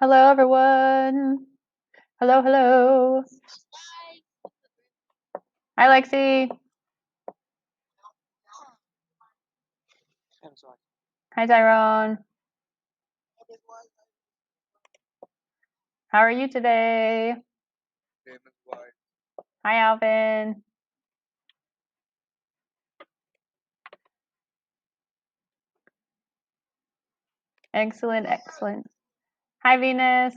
Hello, everyone. Hello, hello. Hi, Lexi. Hi, Tyrone. How are you today? Hi, Alvin. Excellent, excellent. Hi, Venus.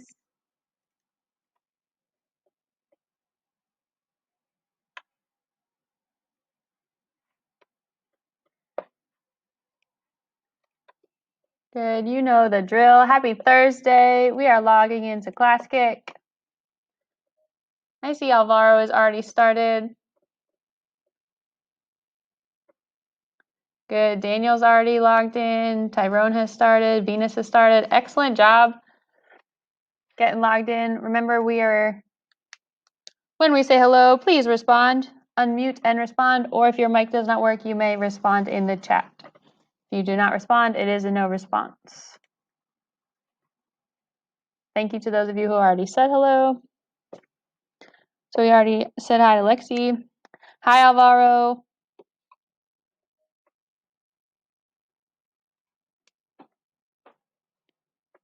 Good, you know the drill. Happy Thursday. We are logging into Classkick. I see Alvaro has already started. Good, Daniel's already logged in. Tyrone has started. Venus has started. Excellent job getting logged in. Remember, when we say hello, please respond, unmute and respond, or if your mic does not work, you may respond in the chat. If you do not respond, it is a no response. Thank you to those of you who already said hello. So we already said hi to Lexi. Hi, Alvaro.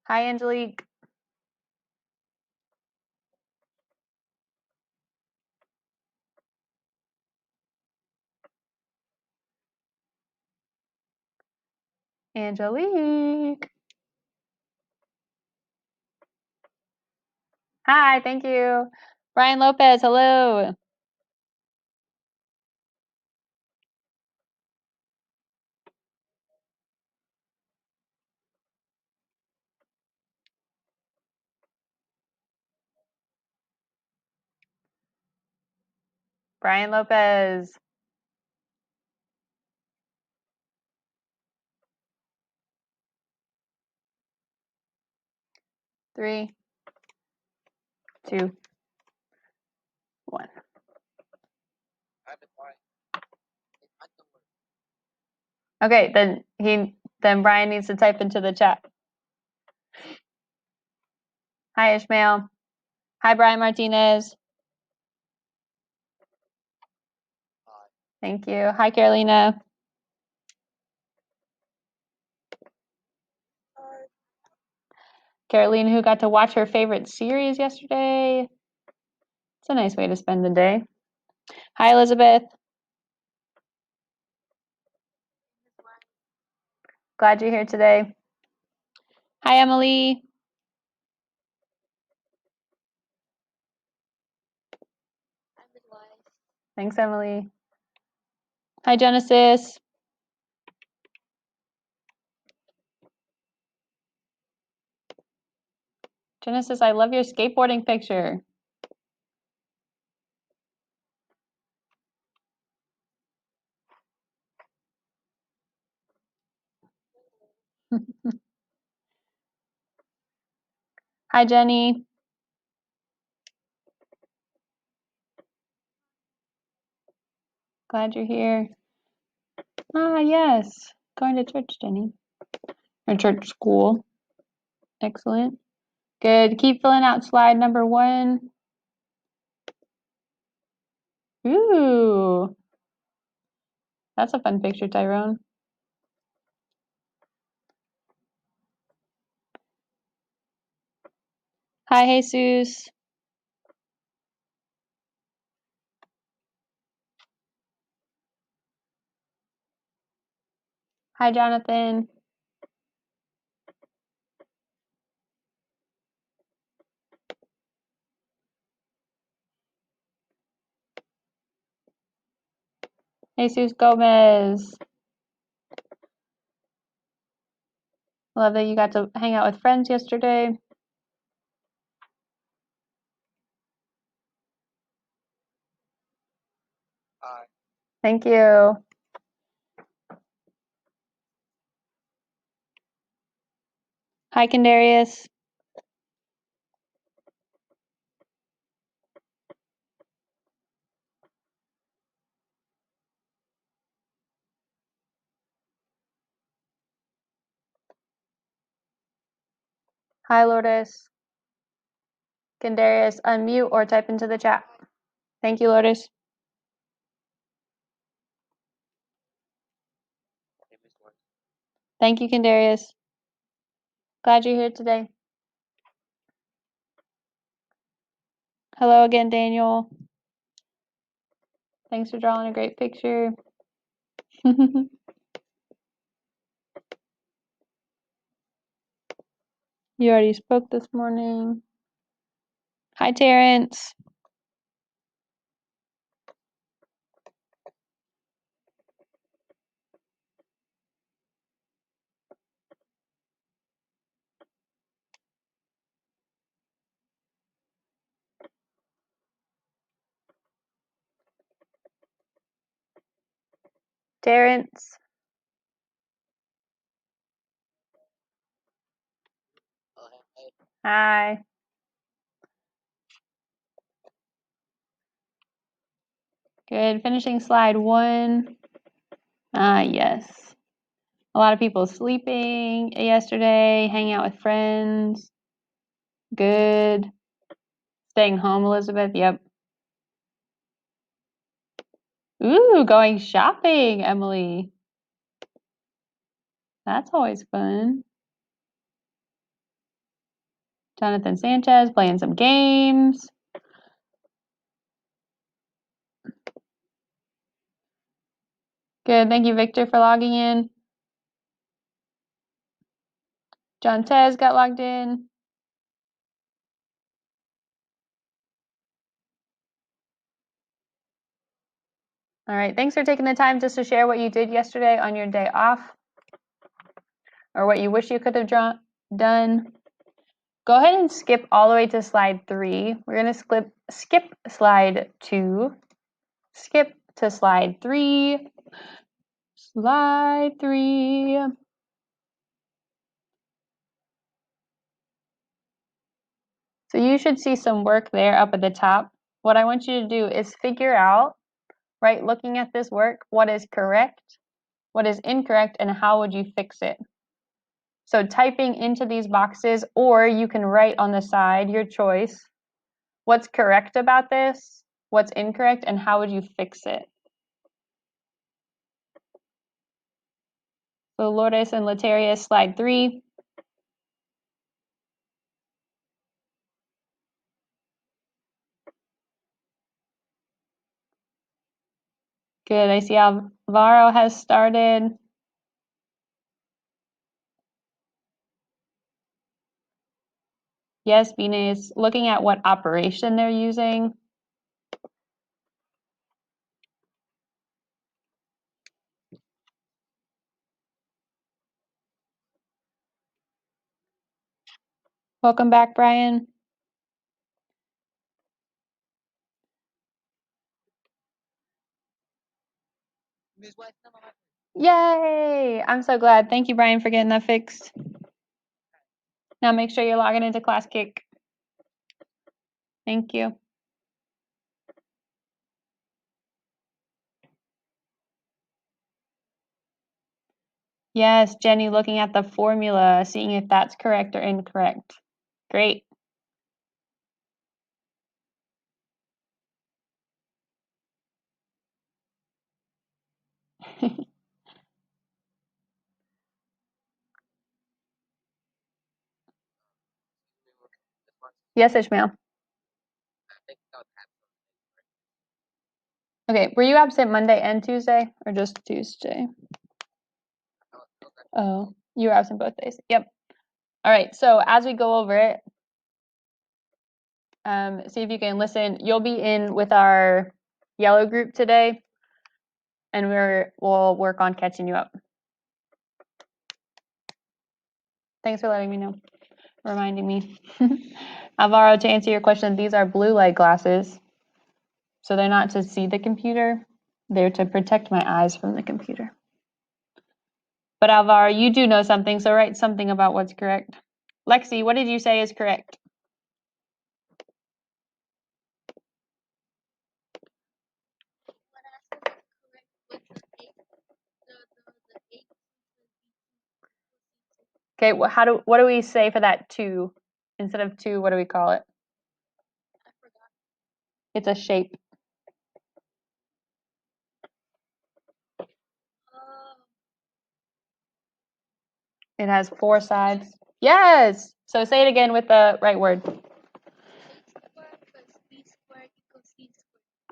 Hi, Angelique. Angelique. Hi, thank you. Brian Lopez, hello. Brian Lopez. Three, two, one. Okay, then Brian needs to type into the chat. Hi, Ishmael. Hi, Brian Martinez. Thank you. Hi, Carolina. Carolina, who got to watch her favorite series yesterday. It's a nice way to spend the day. Hi, Elizabeth. Glad you're here today. Hi, Emily. Thanks, Emily. Hi, Genesis. Genesis, I love your skateboarding picture. Hi, Jenny. Glad you're here. Ah, yes. Going to church, Jenny. Or church school. Excellent. Good. Keep filling out slide number 1. Ooh. That's a fun picture, Tyrone. Hi, Jesus. Hi, Jonathan. Jesus Gomez. Love that you got to hang out with friends yesterday. Thank you. Hi, Kendarius. Hi, Lourdes. Can Darius unmute or type into the chat? Thank you, Lourdes. Thank you, Kendarius. Glad you're here today. Hello again, Daniel. Thanks for drawing a great picture. You already spoke this morning. Hi, Terrence. Terrence. Hi. Good. Finishing slide 1. Yes. A lot of people sleeping yesterday, hanging out with friends. Good. Staying home, Elizabeth. Yep. Ooh, going shopping, Emily. That's always fun. Jonathan Sanchez playing some games. Good. Thank you, Victor, for logging in. John Tez got logged in. All right. Thanks for taking the time just to share what you did yesterday on your day off, or what you wish you could have done. Go ahead and skip all the way to slide 3. We're going to skip slide 2. Skip to slide 3. Slide 3. So you should see some work there up at the top. What I want you to do is figure out, right, looking at this work, what is correct, what is incorrect, and how would you fix it. So typing into these boxes, or you can write on the side, your choice, what's correct about this, what's incorrect, and how would you fix it. So Lourdes and Letarius, slide 3. Good, I see Alvaro has started. Yes, Bina is looking at what operation they're using. Welcome back, Brian. Yay! I'm so glad. Thank you, Brian, for getting that fixed. Now make sure you're logging into Classkick. Thank you. Yes, Jenny, looking at the formula, seeing if that's correct or incorrect. Great. Yes, Ishmael. Okay, were you absent Monday and Tuesday, or just Tuesday? Oh, you were absent both days. Yep. All right, so as we go over it, see if you can listen. You'll be in with our yellow group today, and we'll work on catching you up. Thanks for letting me know, reminding me. Alvaro, to answer your question, these are blue light glasses. So they're not to see the computer, they're to protect my eyes from the computer. But Alvaro, you do know something, so write something about what's correct. Lexi, what did you say is correct? Okay, what do we say for that 2? Instead of 2, what do we call it? It's a shape. It has 4 sides. Yes! So say it again with the right word.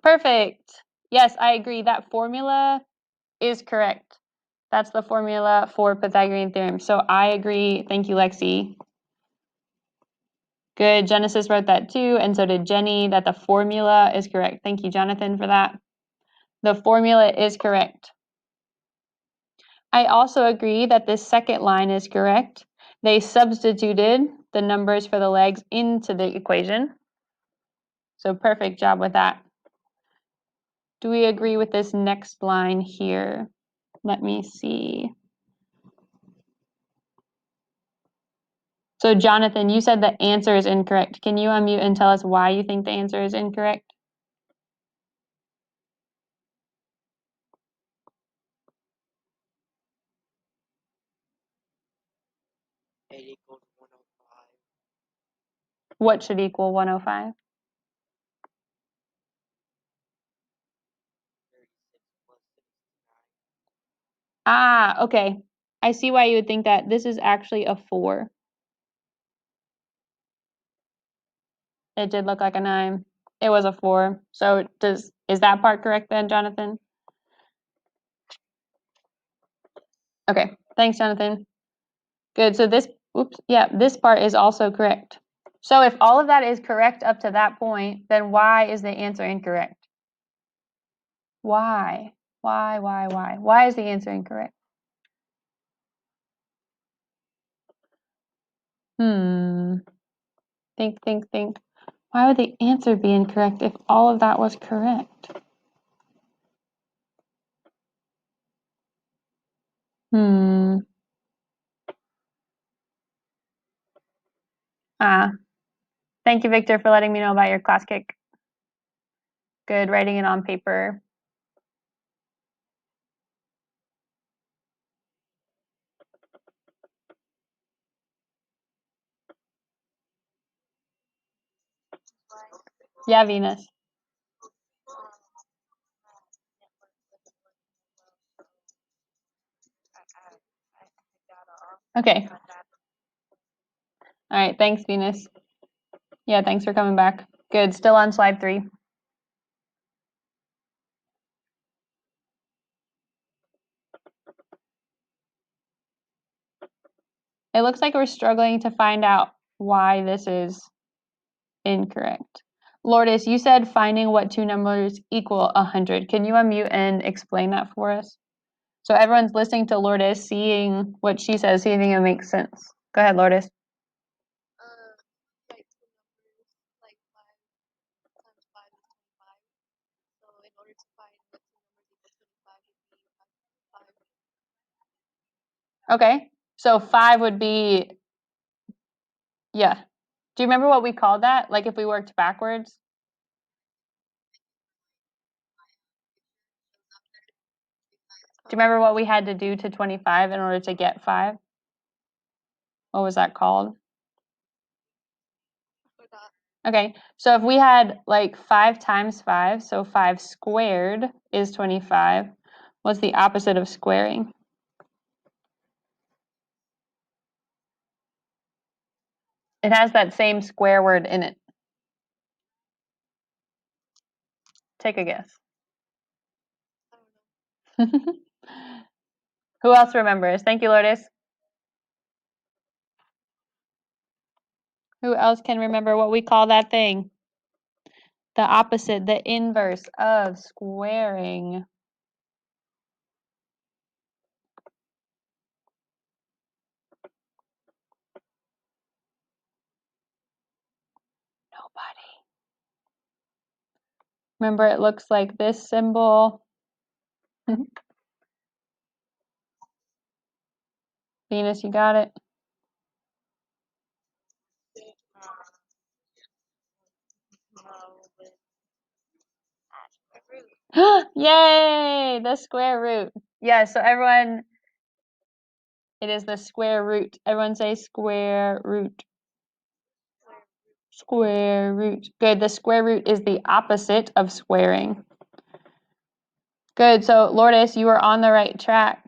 Perfect. Yes, I agree. That formula is correct. That's the formula for Pythagorean theorem. So I agree. Thank you, Lexi. Good. Genesis wrote that too, and so did Jenny, that the formula is correct. Thank you, Jonathan, for that. The formula is correct. I also agree that this second line is correct. They substituted the numbers for the legs into the equation. So perfect job with that. Do we agree with this next line here? Let me see. So Jonathan, you said the answer is incorrect. Can you unmute and tell us why you think the answer is incorrect? What should equal 105? Ah, okay. I see why you would think that. This is actually a 4. It did look like a 9. It was a 4. So is that part correct then, Jonathan? Okay. Thanks, Jonathan. Good. So this part is also correct. So if all of that is correct up to that point, then why is the answer incorrect? Why? Why? Why is the answer incorrect? Think. Why would the answer be incorrect if all of that was correct? Thank you, Victor, for letting me know about your Classkick. Good, writing it on paper. Yeah, Venus. Okay. All right, thanks, Venus. Yeah, thanks for coming back. Good, still on slide 3. It looks like we're struggling to find out why this is incorrect. Lourdes, you said finding what 2 numbers equal 100. Can you unmute and explain that for us? So everyone's listening to Lourdes, seeing what she says, seeing if it makes sense. Go ahead, Lourdes. Okay, so 5 would be, yeah. Do you remember what we called that? Like if we worked backwards? Do you remember what we had to do to 25 in order to get 5? What was that called? Okay, so if we had like 5 times 5, so 5 squared is 25. What's the opposite of squaring? It has that same square word in it. Take a guess. Who else remembers? Thank you, Lourdes. Who else can remember what we call that thing? The opposite, the inverse of squaring. Nobody. Remember, it looks like this symbol. Venus, you got it? Yay! The square root. Yeah, so everyone, it is the square root. Everyone say square root. Square root. Good. The square root is the opposite of squaring. Good. So, Lourdes, you are on the right track.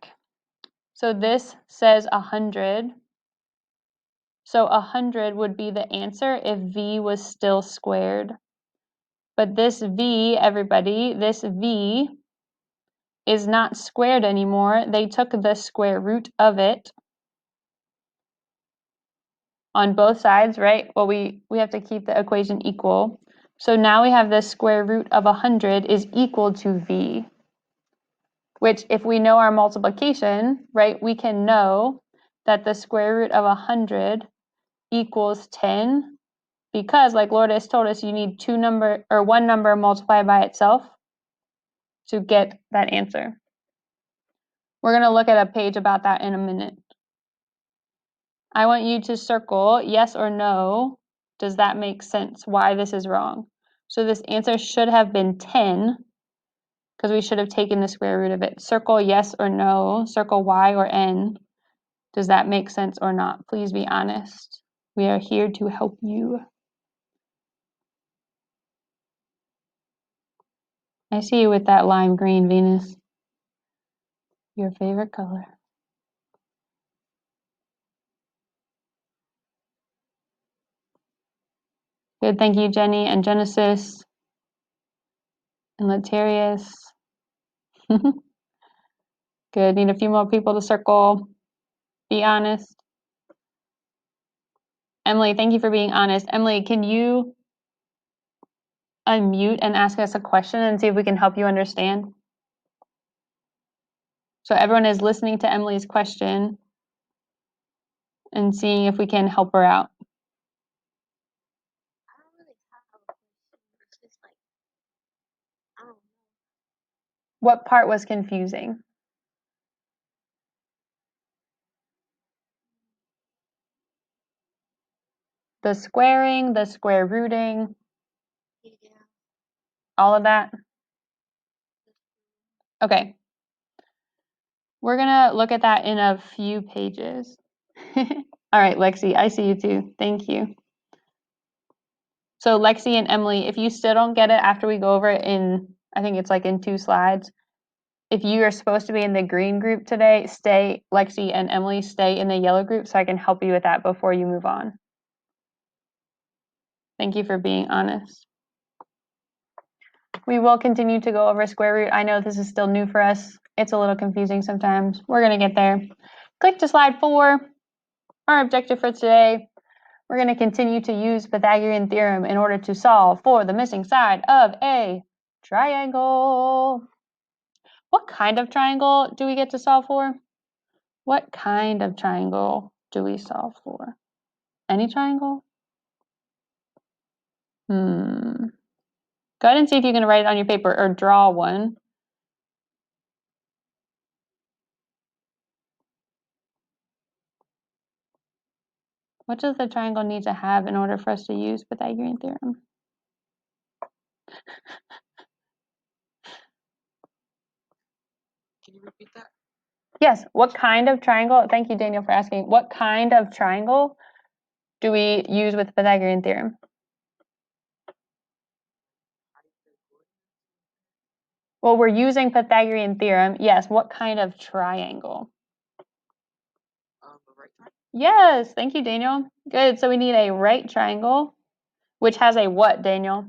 So this says 100. So 100 would be the answer if v was still squared. But this v, everybody, this v is not squared anymore. They took the square root of it on both sides, right? Well, we have to keep the equation equal. So now we have the square root of 100 is equal to v, which if we know our multiplication, right, we can know that the square root of 100 equals 10 because, like Lourdes told us, you need one number multiplied by itself to get that answer. We're going to look at a page about that in a minute. I want you to circle yes or no. Does that make sense? Why this is wrong? So this answer should have been 10 because we should have taken the square root of it. Circle yes or no. Circle y or n. Does that make sense or not? Please be honest. We are here to help you. I see you with that lime green, Venus. Your favorite color. Good, thank you, Jenny and Genesis and Letarius. Good, need a few more people to circle. Be honest. Emily, thank you for being honest. Emily, can you unmute and ask us a question and see if we can help you understand? So everyone is listening to Emily's question and seeing if we can help her out. I don't really have a question. It's just like, I don't know. What part was confusing? The squaring, the square rooting, Yeah. all of that? Okay. We're going to look at that in a few pages. All right, Lexi, I see you too. Thank you. So Lexi and Emily, if you still don't get it after we go over it in, I think it's like in 2 slides, if you are supposed to be in the green group today, Lexi and Emily, stay in the yellow group so I can help you with that before you move on. Thank you for being honest. We will continue to go over square root. I know this is still new for us. It's a little confusing sometimes. We're going to get there. Click to slide 4. Our objective for today, we're going to continue to use Pythagorean theorem in order to solve for the missing side of a triangle. What kind of triangle do we get to solve for? What kind of triangle do we solve for? Any triangle? Go ahead and see if you can write it on your paper or draw one. What does the triangle need to have in order for us to use Pythagorean theorem? Can you repeat that? Yes, what kind of triangle? Thank you, Daniel, for asking. What kind of triangle do we use with Pythagorean theorem? Well, we're using Pythagorean theorem. Yes, what kind of triangle? A right triangle. Yes, thank you, Daniel. Good, so we need a right triangle, which has a what, Daniel?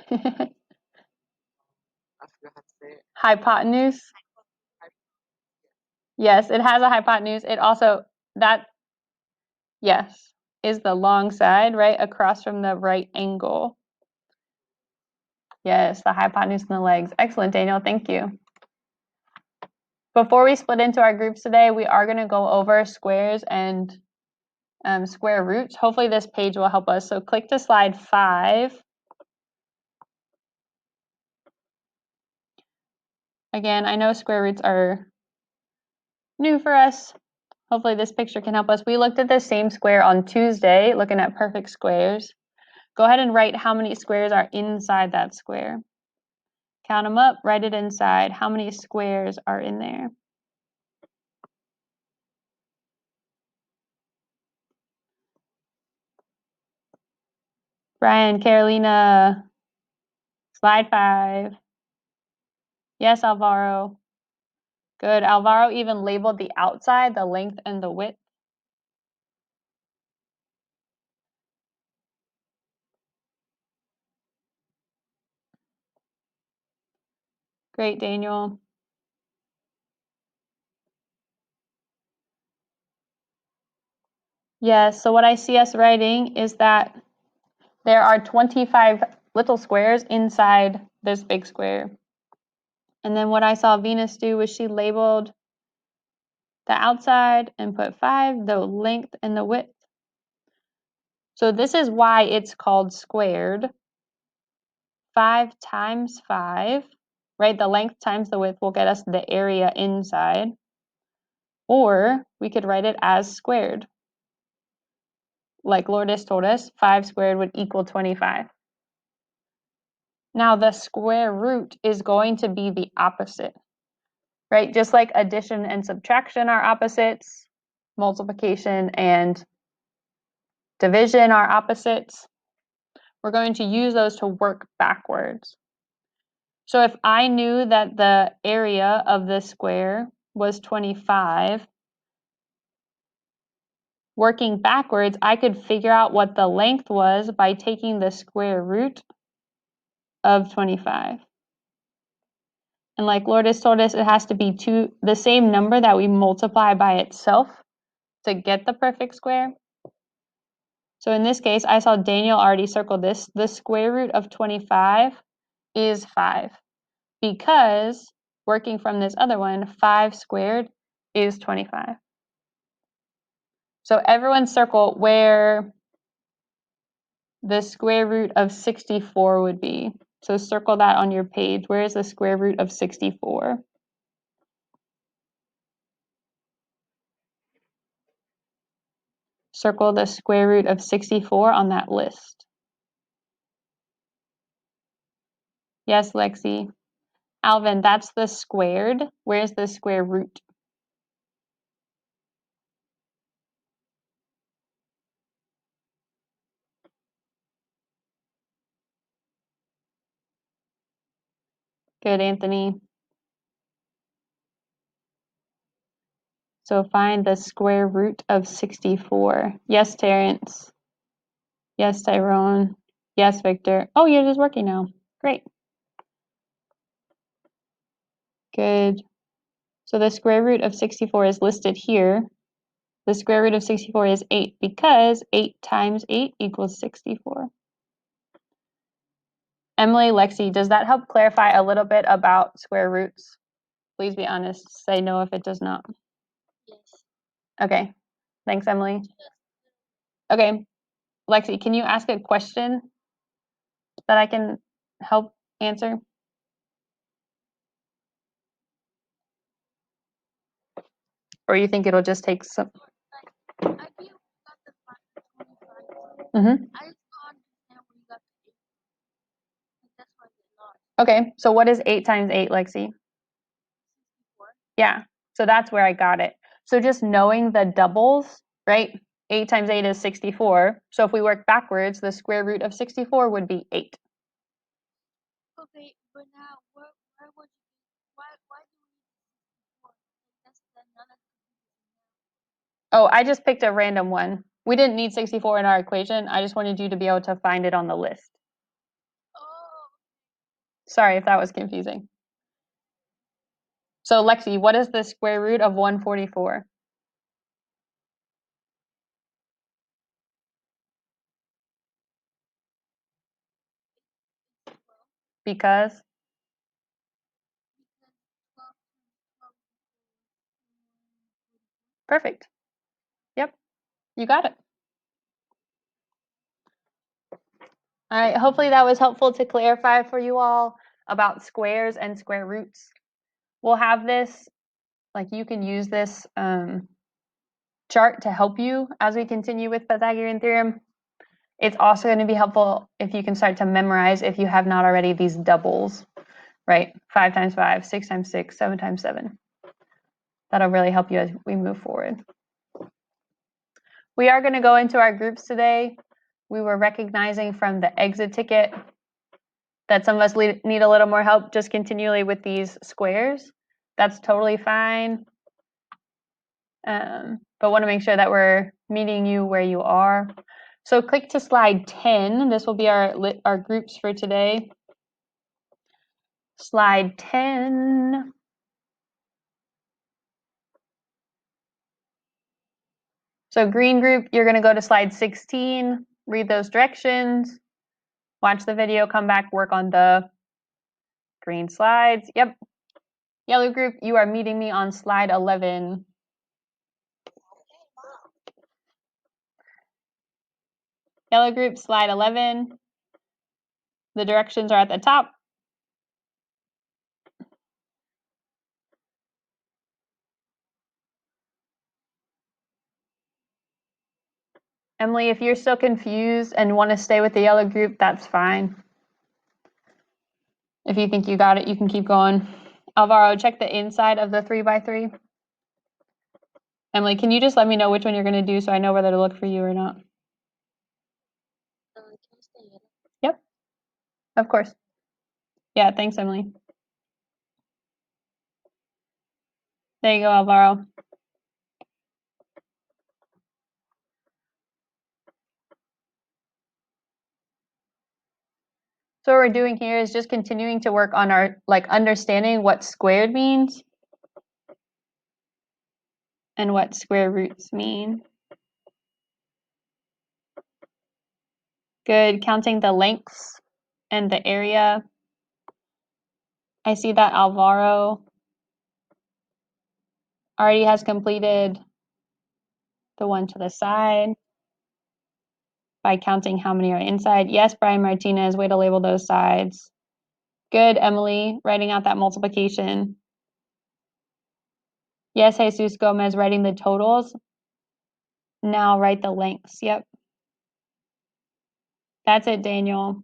I forgot how to say it. Hypotenuse? Yes, it has a hypotenuse. It also, yes, is the long side, right, across from the right angle. Yes, the hypotenuse and the legs. Excellent, Daniel. Thank you. Before we split into our groups today, we are going to go over squares and square roots. Hopefully this page will help us. So click to slide 5. Again, I know square roots are new for us. Hopefully this picture can help us. We looked at the same square on Tuesday, looking at perfect squares. Go ahead and write how many squares are inside that square. Count them up, write it inside. How many squares are in there? Brian, Carolina, slide 5. Yes, Alvaro. Good. Alvaro even labeled the outside, the length, and the width. Great, Daniel. Yes, so what I see us writing is that there are 25 little squares inside this big square. And then what I saw Venus do was she labeled the outside and put 5, the length and the width. So this is why it's called squared. 5 times 5, right? The length times the width will get us the area inside. Or we could write it as squared. Like Lourdes told us, 5 squared would equal 25. Now the square root is going to be the opposite, right? Just like addition and subtraction are opposites, multiplication and division are opposites. We're going to use those to work backwards. So if I knew that the area of this square was 25, working backwards, I could figure out what the length was by taking the square root of 25. And like Lourdes told us, it has to be the same number that we multiply by itself to get the perfect square. So in this case, I saw Daniel already circled this. The square root of 25 is 5 because working from this other one, 5 squared is 25. So everyone circle where the square root of 64 would be. So circle that on your page. Where is the square root of 64? Circle the square root of 64 on that list. Yes, Lexi. Alvin, that's the squared. Where's the square root? Good, Anthony. So find the square root of 64. Yes, Terrence. Yes, Tyrone. Yes, Victor. Oh, yours is working now. Great. Good. So the square root of 64 is listed here. The square root of 64 is 8 because 8 times 8 equals 64. Emily, Lexi, does that help clarify a little bit about square roots? Please be honest. Say no if it does not. Yes. Okay. Thanks, Emily. Okay. Lexi, can you ask a question that I can help answer? Or you think it'll just take some? I feel we got the 25. Mm-hmm. I just don't understand where you got the 8. That's why I get lost. Okay, so what is 8 times 8, Lexi? 64. Yeah, so that's where I got it. So just knowing the doubles, right? 8 times 8 is 64. So if we work backwards, the square root of 64 would be 8. Okay, but now why would you why do we need 64? That's none of Oh, I just picked a random one. We didn't need 64 in our equation. I just wanted you to be able to find it on the list. Oh. Sorry if that was confusing. So Lexi, what is the square root of 144? Because? Perfect. Yep, you got it. All right, hopefully that was helpful to clarify for you all about squares and square roots. We'll have this, like you can use this chart to help you as we continue with Pythagorean theorem. It's also going to be helpful if you can start to memorize, if you have not already, these doubles, right? 5 times 5, 6 times 6, 7 times 7. That'll really help you as we move forward. We are going to go into our groups today. we were recognizing from the exit ticket that some of us need a little more help just continually with these squares. That's totally fine. But want to make sure that we're meeting you where you are. So click to slide 10. This will be our groups for today. Slide 10. So green group, you're going to go to slide 16, read those directions, watch the video, come back, work on the green slides. Yep. Yellow group, you are meeting me on slide 11. Yellow group, slide 11. The directions are at the top. Emily, if you're still confused and want to stay with the yellow group, that's fine. If you think you got it, you can keep going. Alvaro, check the inside of the 3x3. Emily, can you just let me know which one you're going to do so I know whether to look for you or not? Can I stay in? Yep, of course. Yeah, thanks, Emily. There you go, Alvaro. So what we're doing here is just continuing to work on our understanding what squared means and what square roots mean. Good, counting the lengths and the area. I see that Alvaro already has completed the one to the side by counting how many are inside. Yes, Brian Martinez, way to label those sides. Good, Emily, writing out that multiplication. Yes, Jesus Gomez, writing the totals. Now write the lengths. Yep. That's it, Daniel.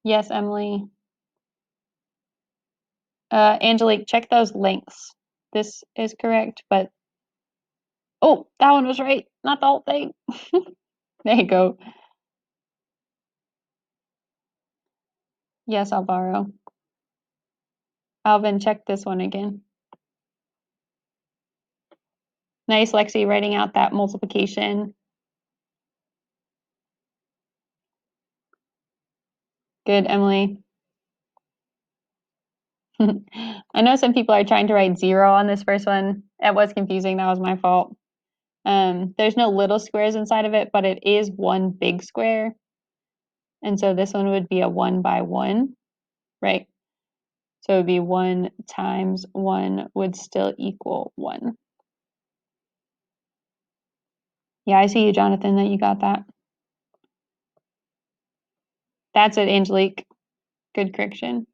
Yes, Emily. Angelique, check those lengths. This is correct, but oh, that one was right. Not the whole thing. There you go. Yes, Alvaro. Alvin, check this one again. Nice, Lexi, writing out that multiplication. Good, Emily. I know some people are trying to write 0 on this first one. It was confusing. That was my fault. There's no little squares inside of it, but it is one big square. And so this one would be a 1 by 1, right? So it would be 1 times 1 would still equal 1. Yeah, I see you, Jonathan, that you got that. That's it, Angelique. Good correction.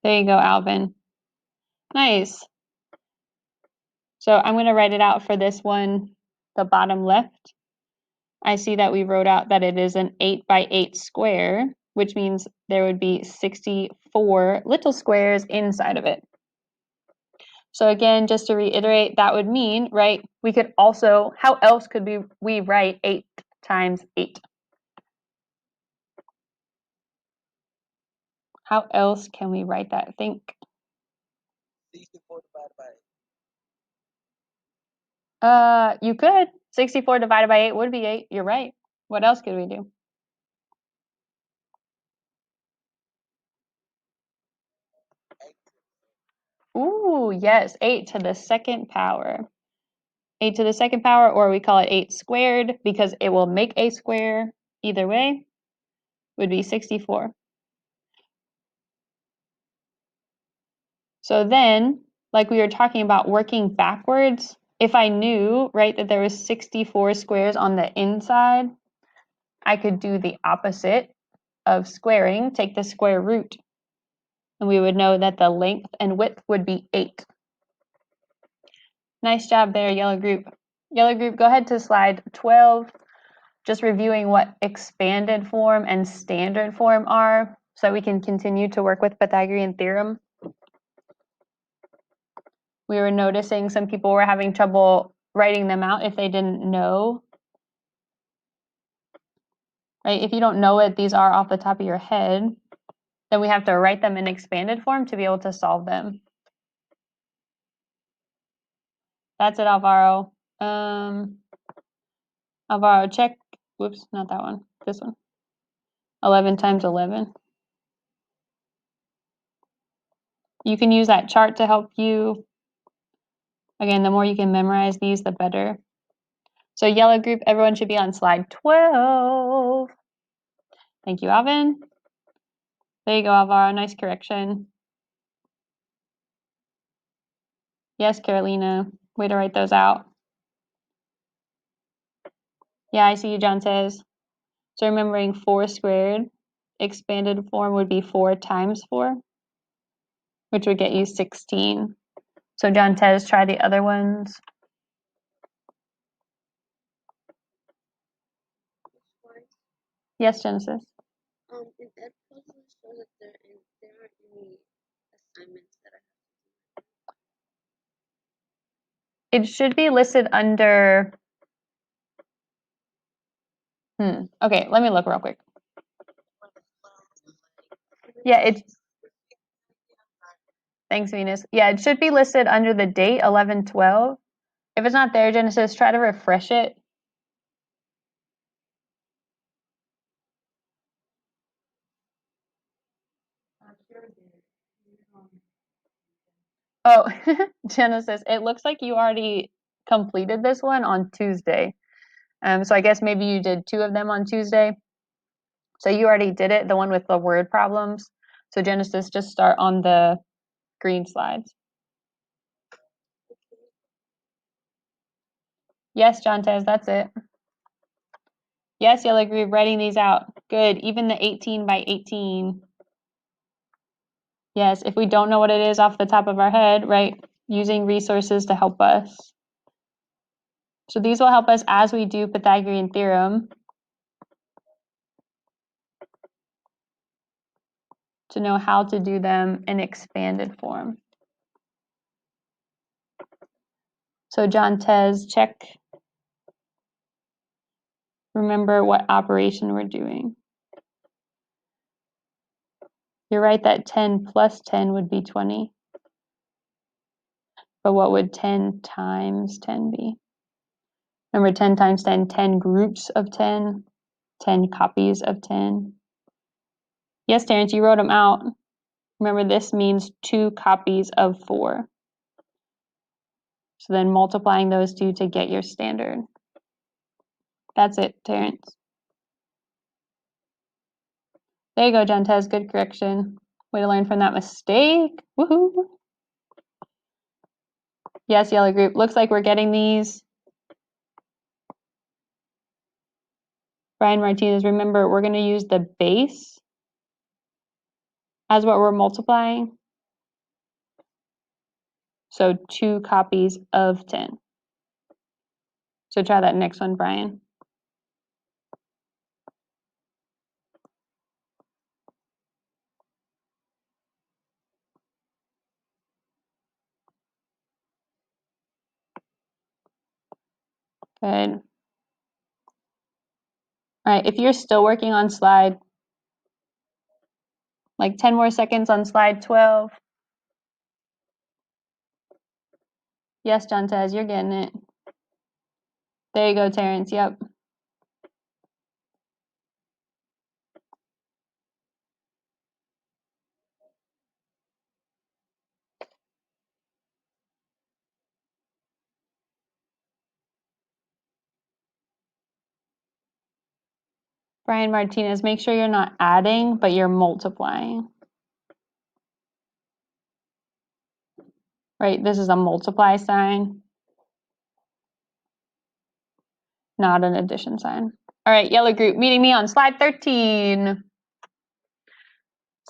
There you go, Alvin. Nice. So I'm going to write it out for this one, the bottom left. I see that we wrote out that it is an 8 by 8 square, which means there would be 64 little squares inside of it. So again, just to reiterate, that would mean, right, we could also, how else could we write 8 times 8? How else can we write that? Think. 64 divided by 8. You could. 64 divided by 8 would be 8. You're right. What else could we do? Ooh, yes, 8 to the second power. 8 to the second power, or we call it 8 squared because it will make a square. Either way, would be 64. So then, like we were talking about working backwards, if I knew, right, that there was 64 squares on the inside, I could do the opposite of squaring, take the square root, and we would know that the length and width would be 8. Nice job there, yellow group. Yellow group, go ahead to slide 12. Just reviewing what expanded form and standard form are. so we can continue to work with Pythagorean theorem. We were noticing some people were having trouble writing them out if they didn't know. Right? If you don't know what these are off the top of your head, then we have to write them in expanded form to be able to solve them. That's it, Alvaro. Alvaro, check. Whoops, not that one. This one. 11 times 11. You can use that chart to help you. Again, the more you can memorize these, the better. So yellow group, everyone should be on slide 12. Thank you, Alvin. There you go, Alvaro. Nice correction. Yes, Carolina. Way to write those out. Yeah, I see you, John says. So remembering 4 squared, expanded form would be 4 times 4, which would get you 16. So John says, try the other ones. Yes, Genesis. In that puzzle, it shows that there aren't any assignments that I have to do. It should be listed under. Okay, let me look real quick. Yeah, it's. Thanks, Venus. Yeah, it should be listed under the date 11/12. If it's not there, Genesis, try to refresh it. Oh, Genesis, it looks like you already completed this one on Tuesday. So I guess maybe you did 2 of them on Tuesday. So you already did it, the one with the word problems. So Genesis, just start on the green slides. Yes, John Tez, that's it. Yes, you'll agree writing these out. Good, even the 18 by 18. Yes, if we don't know what it is off the top of our head, right, using resources to help us. So these will help us as we do Pythagorean theorem to know how to do them in expanded form. So John Tez, check. Remember what operation we're doing. You're right that 10 plus 10 would be 20. But what would 10 times 10 be? Remember 10 times 10, 10 groups of 10, 10 copies of 10. Yes, Terrence, you wrote them out. Remember, this means 2 copies of 4. So then multiplying those 2 to get your standard. That's it, Terrence. There you go, Gentez. Good correction. Way to learn from that mistake. Woohoo! Yes, yellow group. Looks like we're getting these. Brian Martinez, remember, we're going to use the base as what we're multiplying. So 2 copies of 10. So try that next one, Brian. Good. All right, if you're still working on slide, like 10 more seconds on slide 12. Yes, John says, you're getting it. There you go, Terrence. Yep. Brian Martinez, make sure you're not adding, but you're multiplying. Right, this is a multiply sign, not an addition sign. All right, yellow group, meeting me on slide 13.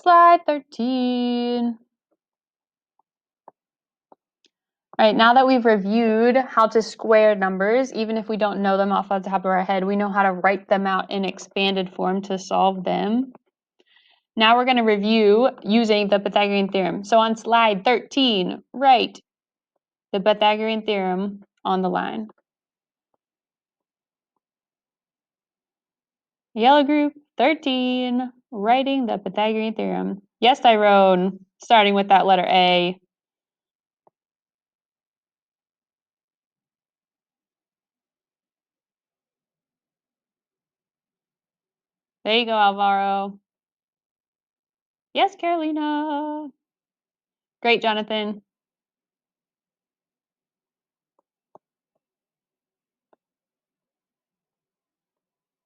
Slide 13. All right, now that we've reviewed how to square numbers, even if we don't know them off the top of our head, we know how to write them out in expanded form to solve them. Now we're going to review using the Pythagorean theorem. So on slide 13, write the Pythagorean theorem on the line. Yellow group, 13, writing the Pythagorean theorem. Yes, Tyrone, starting with that letter A. There you go, Alvaro. Yes, Carolina. Great, Jonathan.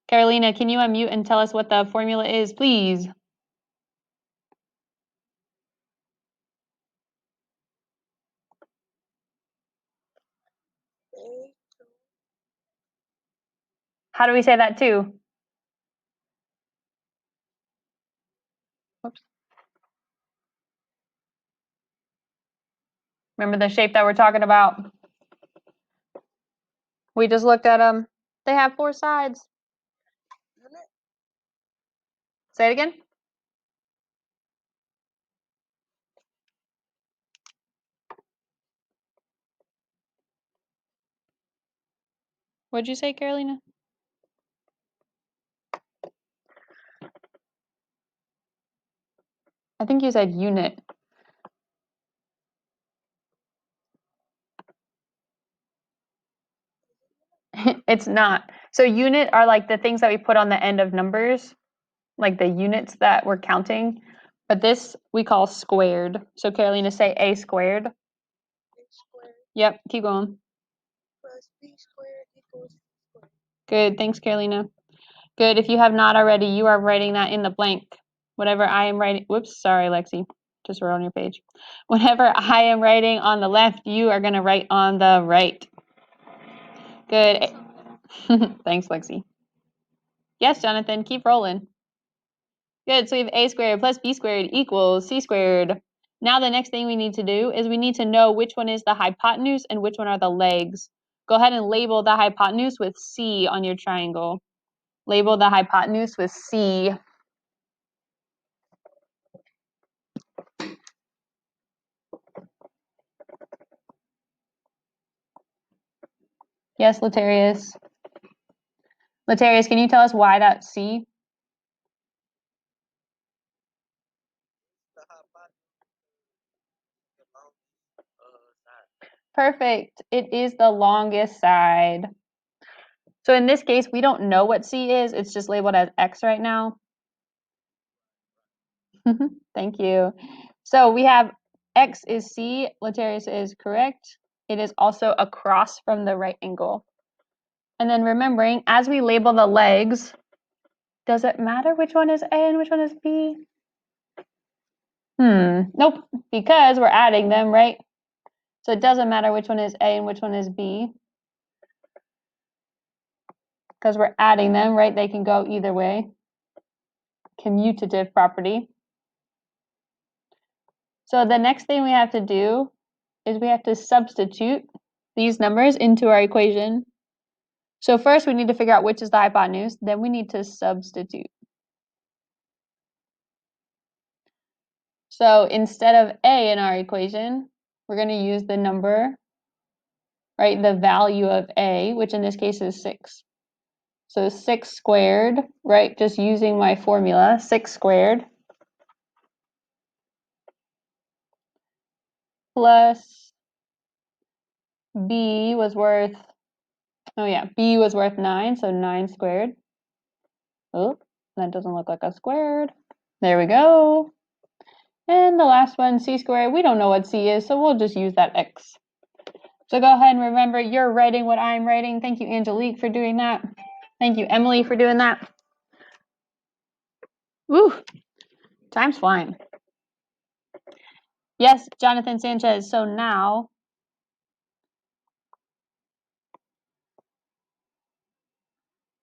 Carolina, can you unmute and tell us what the formula is, please? How do we say that too? Whoops. Remember the shape that we're talking about? We just looked at them. They have 4 sides. Say it again. What'd you say, Carolina? I think you said unit. It's not. So unit are like the things that we put on the end of numbers, like the units that we're counting. But this we call squared. So Carolina, say a squared. A squared Yep, keep going. plus B squared equals C squared. Good, thanks, Carolina. Good, if you have not already, you are writing that in the blank. Whatever I am writing, whoops, sorry, Lexi, just wrote on your page. Whatever I am writing on the left, you are going to write on the right. Good. Thanks, Lexi. Yes, Jonathan, keep rolling. Good, so we have a squared plus b squared equals c squared. Now the next thing we need to do is we need to know which one is the hypotenuse and which one are the legs. Go ahead and label the hypotenuse with C on your triangle. Label the hypotenuse with C. Yes, Latarius. Latarius, can you tell us why that's C? Perfect. It is the longest side. So in this case, we don't know what C is. It's just labeled as X right now. Thank you. So we have X is C. Latarius is correct. It is also across from the right angle. And then remembering, as we label the legs, does it matter which one is A and which one is B? Nope, because we're adding them, right? So it doesn't matter which one is A and which one is B. Because we're adding them, right? They can go either way. Commutative property. So the next thing we have to do is we have to substitute these numbers into our equation. So first we need to figure out which is the hypotenuse, then we need to substitute. So instead of A in our equation, we're going to use the number, right, the value of A, which in this case is 6. So 6 squared, right, just using my formula, 6 squared plus B was worth, B was worth 9, so 9 squared. Oh, that doesn't look like a squared. There we go. And the last one, C squared, we don't know what C is, so we'll just use that X. So go ahead and remember, you're writing what I'm writing. Thank you, Angelique, for doing that. Thank you, Emily, for doing that. Woo, time's flying. Yes, Jonathan Sanchez, so now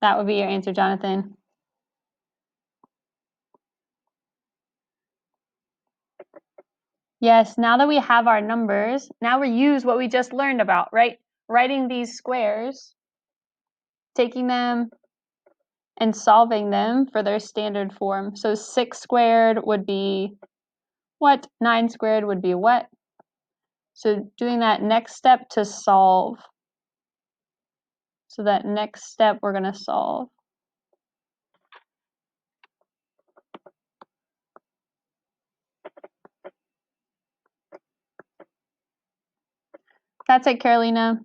that would be your answer, Jonathan. Yes, now that we have our numbers, now we use what we just learned about, right? Writing these squares, taking them and solving them for their standard form. So 6 squared would be what? 9 squared would be what? So doing that next step to solve. So that next step we're going to solve. That's it, Carolina.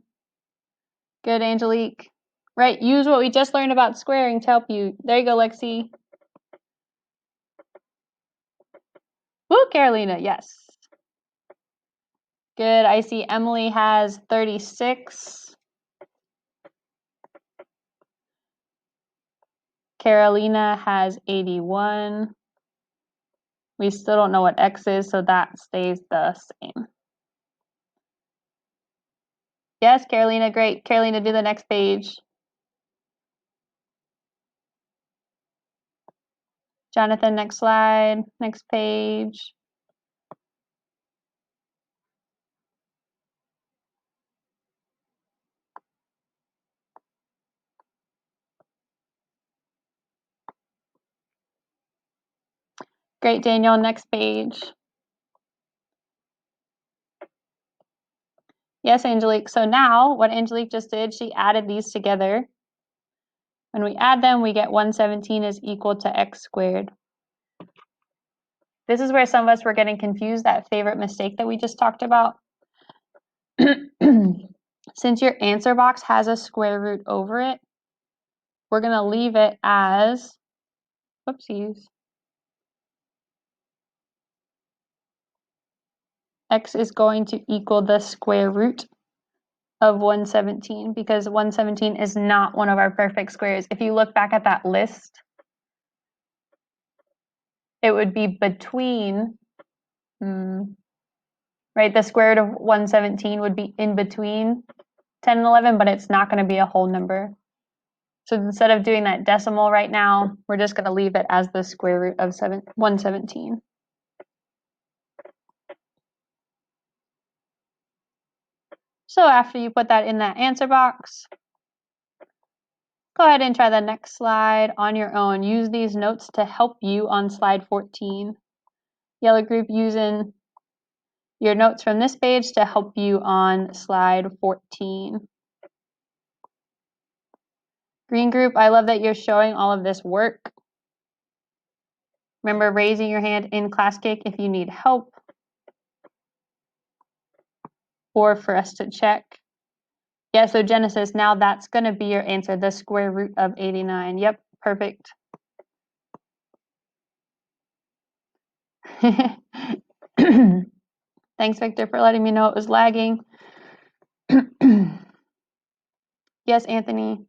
Good, Angelique. Right, use what we just learned about squaring to help you. There you go, Lexi. Woo, Carolina, yes. Good, I see Emily has 36. Carolina has 81. We still don't know what x is, so that stays the same. Yes, Carolina, great. Carolina, do the next page. Jonathan, next slide, next page. Great, Daniel, next page. Yes, Angelique. So now what Angelique just did, she added these together. When we add them, we get 117 is equal to x squared. This is where some of us were getting confused, that favorite mistake that we just talked about. Since your answer box has a square root over it, we're going to leave it as, whoopsies, x is going to equal the square root of 117 because 117 is not one of our perfect squares. If you look back at that list, it would be between, right, the square root of 117 would be in between 10 and 11, but it's not going to be a whole number. So instead of doing that decimal right now, we're just going to leave it as the square root of 117. So after you put that in that answer box, go ahead and try the next slide on your own. Use these notes to help you on slide 14. Yellow group using your notes from this page to help you on slide 14. Green group, I love that you're showing all of this work. Remember raising your hand in Classkick if you need help or for us to check. Yeah, so Genesis, now that's going to be your answer, the square root of 89. Yep, perfect. Thanks, Victor, for letting me know it was lagging. Yes, Anthony.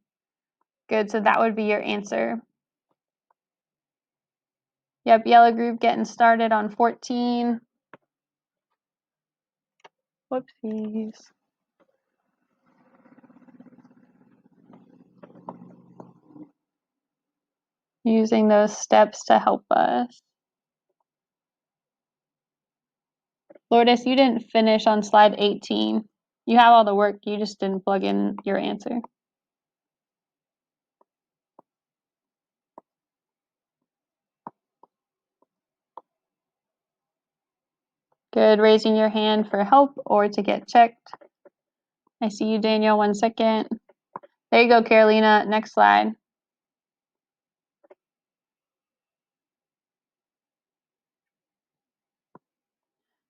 Good, so that would be your answer. Yep, yellow group getting started on 14. Whoopsies. Using those steps to help us. Lourdes, you didn't finish on slide 18. You have all the work, you just didn't plug in your answer. Good, raising your hand for help or to get checked. I see you, Daniel, 1 second. There you go, Carolina, next slide.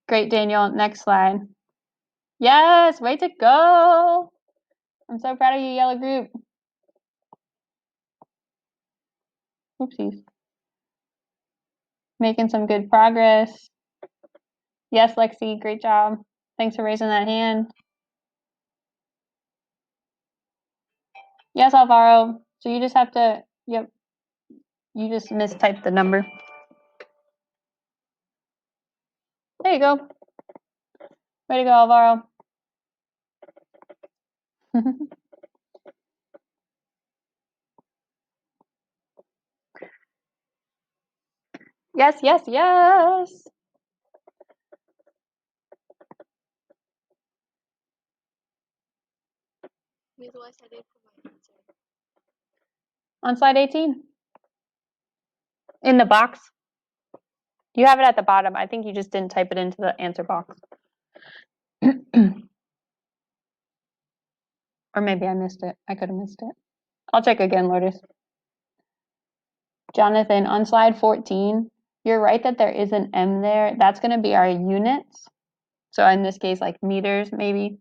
Great, Daniel, next slide. Yes, way to go. I'm so proud of you, yellow group. Oopsies. Making some good progress. Yes, Lexi, great job. Thanks for raising that hand. Yes, Alvaro. So you just have to, yep, you just mistyped the number. There you go. Way to go, Alvaro. Yes, yes, yes. V.Weiss, I did put my answer. On slide 18. In the box. You have it at the bottom. I think you just didn't type it into the answer box. Or maybe I missed it. I could have missed it. I'll check again, Lourdes. Jonathan, on slide 14, you're right that there is an M there. That's going to be our units. So in this case, like meters, maybe.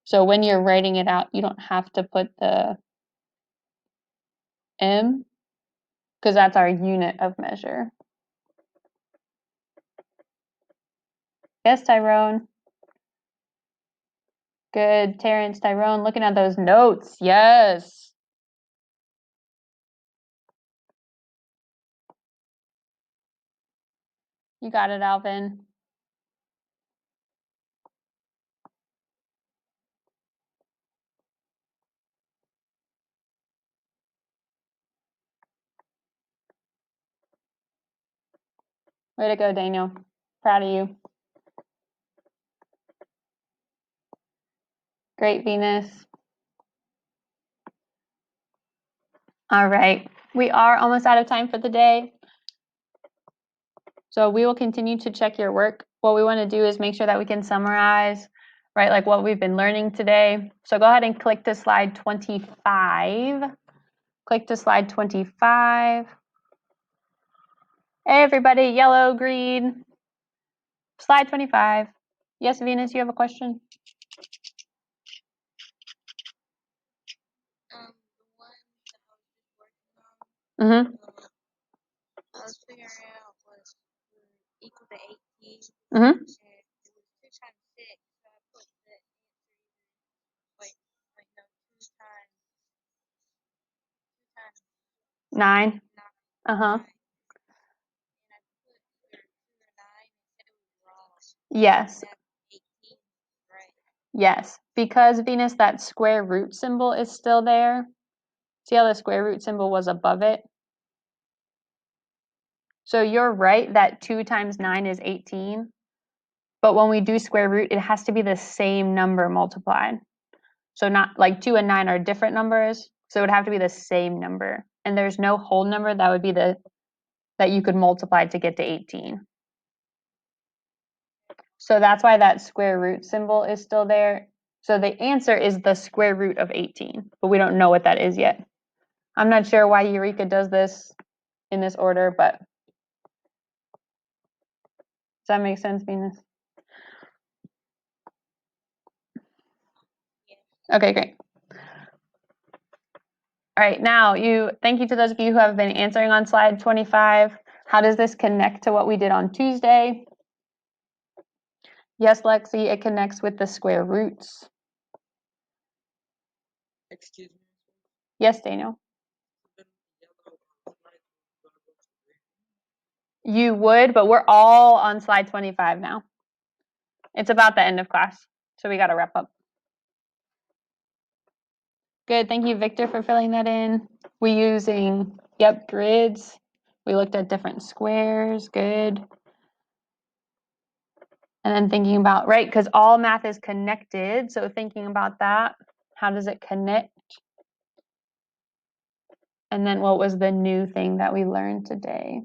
So when you're writing it out, you don't have to put the M, because that's our unit of measure. Yes, Tyrone. Good, Terrence, Tyrone, looking at those notes. Yes. You got it, Alvin. Way to go, Daniel. Proud of you. Great, Venus. All right. We are almost out of time for the day. So we will continue to check your work. What we want to do is make sure that we can summarize, right, like what we've been learning today. So go ahead and click to slide 25. Click to slide 25. Everybody, yellow, green. Slide 25. Yes, Venus, you have a question? The one that I was just working on. Mm-hmm. I was figuring out was equal to 18. Mm-hmm. And it was 2 times 6, so I put the answer either, wait, no, 2 times 9. 9. Uh-huh. 9. And I put either 2 or 9 and said it was wrong. Yes. That 18 is right. Yes. Because, Venus, that square root symbol is still there. See how the square root symbol was above it? So you're right that 2 times 9 is 18. But when we do square root, it has to be the same number multiplied. So not like 2 and 9 are different numbers. So it would have to be the same number. And there's no whole number that would be that you could multiply to get to 18. So that's why that square root symbol is still there. So the answer is the square root of 18, but we don't know what that is yet. I'm not sure why Eureka does this in this order, but does that make sense, Venus? Yeah. Okay, great. All right, now thank you to those of you who have been answering on slide 25. How does this connect to what we did on Tuesday? Yes, Lexi, it connects with the square roots. Excuse me. Yes, Daniel. Then yellow slide is gonna go to green. You would, but we're all on slide 25 now. It's about the end of class, so we got to wrap up. Good, thank you, Victor, for filling that in. We're using, grids. We looked at different squares, good. And then thinking about, right, because all math is connected, so thinking about that, how does it connect? And then what was the new thing that we learned today?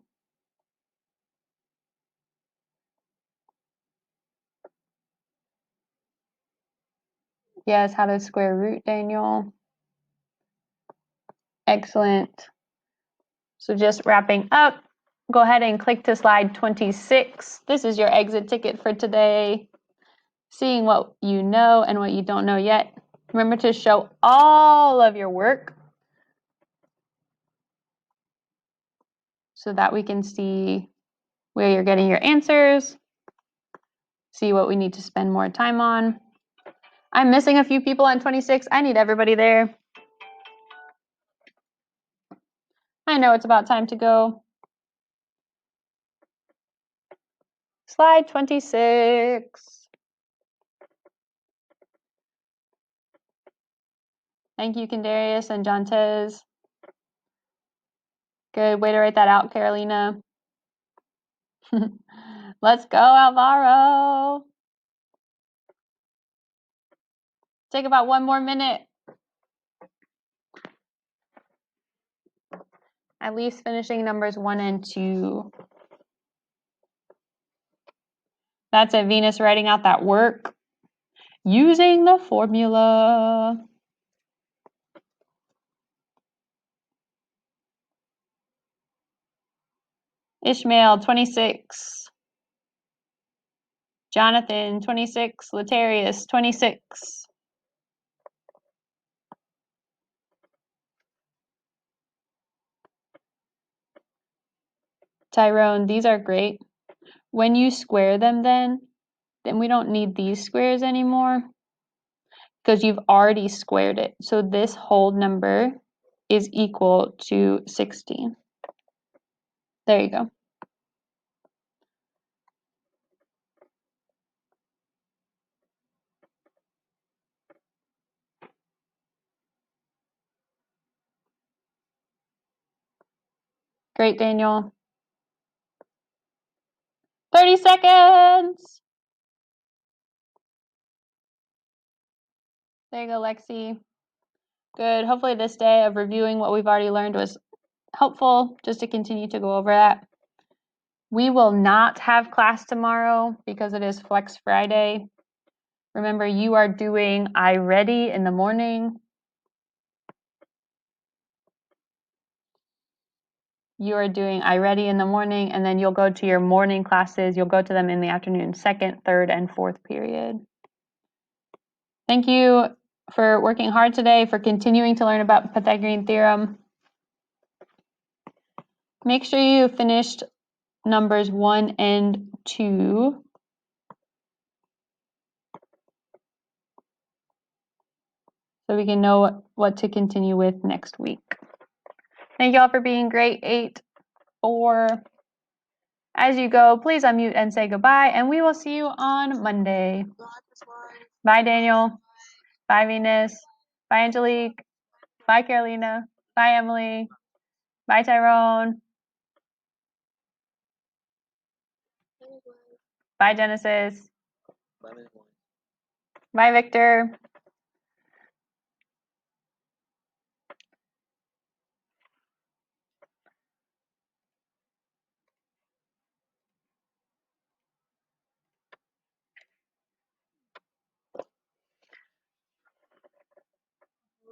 Yes, how does square root, Daniel? Excellent. So just wrapping up, go ahead and click to slide 26. This is your exit ticket for today. Seeing what you know and what you don't know yet. Remember to show all of your work so that we can see where you're getting your answers, see what we need to spend more time on. I'm missing a few people on 26. I need everybody there. I know it's about time to go. Slide 26. Thank you, Kendarius and Jontez. Good way to write that out, Carolina. Let's go, Alvaro. Take about 1 more minute. At least finishing numbers 1 and 2. That's it, Venus writing out that work using the formula. Ishmael, 26. Jonathan, 26. Latarius, 26. Tyrone, these are great. When you square them then we don't need these squares anymore because you've already squared it. So this whole number is equal to 16. There you go. Great, Daniel. 30 seconds. There you go, Lexi. Good. Hopefully this day of reviewing what we've already learned was helpful, just to continue to go over that. We will not have class tomorrow because it is Flex Friday. Remember, you are doing iReady in the morning. You are doing iReady in the morning, and then you'll go to your morning classes. You'll go to them in the afternoon, second, third, and fourth period. Thank you for working hard today, for continuing to learn about Pythagorean theorem. Make sure you finished numbers 1 and 2. So we can know what to continue with next week. Thank you all for being great. 8, 4. As you go, please unmute and say goodbye, and we will see you on Monday. Bye, Daniel. Bye, Venus. Bye, Angelique. Bye, Carolina. Bye, Emily. Bye, Tyrone. Bye, Genesis. Bye, Miss White. Bye, Victor.